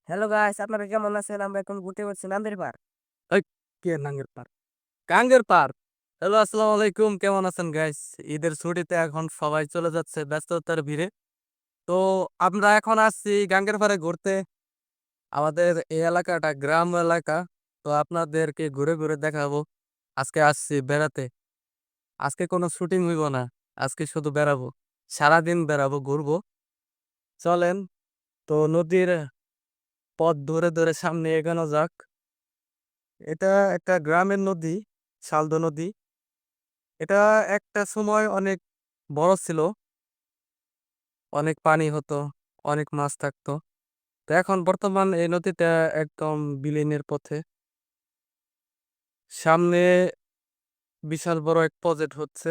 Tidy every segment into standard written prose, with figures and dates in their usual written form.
Hello guys, আপনারা কেমন আছেন? আমরা এখন ঘুরতে পারছি নান্দের পার। এই কে নাঙ্গের পার কাঙ্গের পার। হ্যালো, আসসালামু আলাইকুম। কেমন আছেন গাইস? ঈদের ছুটিতে এখন সবাই চলে যাচ্ছে ব্যস্ততার ভিড়ে। তো আমরা এখন আসছি গাঙ্গের পাড়ে ঘুরতে। আমাদের এই এলাকাটা গ্রাম এলাকা। তো আপনাদেরকে ঘুরে ঘুরে দেখাবো। আজকে আসছি বেড়াতে। আজকে কোনো শুটিং হইব না। আজকে শুধু বেড়াবো। সারাদিন বেড়াবো, ঘুরবো। চলেন। তো নদীর পথ ধরে ধরে সামনে এগোনো যাক। এটা একটা গ্রামের নদী, শালদা নদী। এটা একটা সময় অনেক বড় ছিল, অনেক পানি হতো, অনেক মাছ থাকতো। তো এখন বর্তমান এই নদীটা একদম বিলীনের পথে। সামনে বিশাল বড় এক প্রজেক্ট হচ্ছে,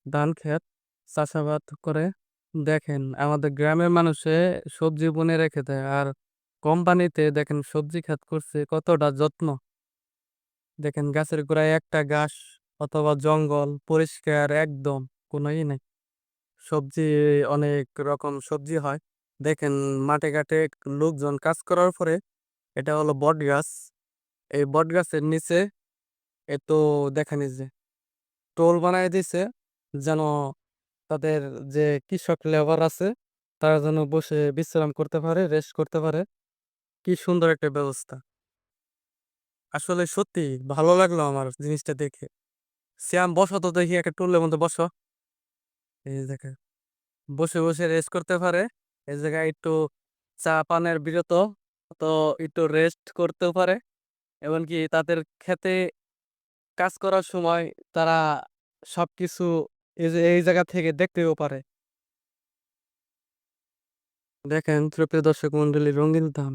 ধান ক্ষেত চাষাবাদ করে। দেখেন আমাদের গ্রামের মানুষে সবজি বুনে রেখে দেয়, আর কোম্পানিতে দেখেন সবজি ক্ষেত করছে কতটা যত্ন। দেখেন গাছের গোড়ায় একটা ঘাস অথবা জঙ্গল পরিষ্কার একদম, কোনো ই নেই। সবজি, অনেক রকম সবজি হয়। দেখেন মাঠে ঘাটে লোকজন কাজ করার পরে, এটা হলো বট গাছ। এই বট গাছের নিচে এত দেখেন এই যে টোল বানায় দিছে, যেন তাদের যে কৃষক লেবার আছে তারা যেন বসে বিশ্রাম করতে পারে, রেস্ট করতে পারে। কি সুন্দর একটা ব্যবস্থা। আসলে সত্যি ভালো লাগলো আমার জিনিসটা দেখে। শ্যাম, বসো তো দেখি একটা টুলের মধ্যে বসো। এই দেখে বসে বসে রেস্ট করতে পারে। এই জায়গায় একটু চা পানের বিরত, তো একটু রেস্ট করতেও পারে। এমনকি তাদের খেতে কাজ করার সময় তারা সবকিছু এই যে এই জায়গা থেকে দেখতেও পারে। দেখেন প্রিয় দর্শক মন্ডলী, রঙিন ধান।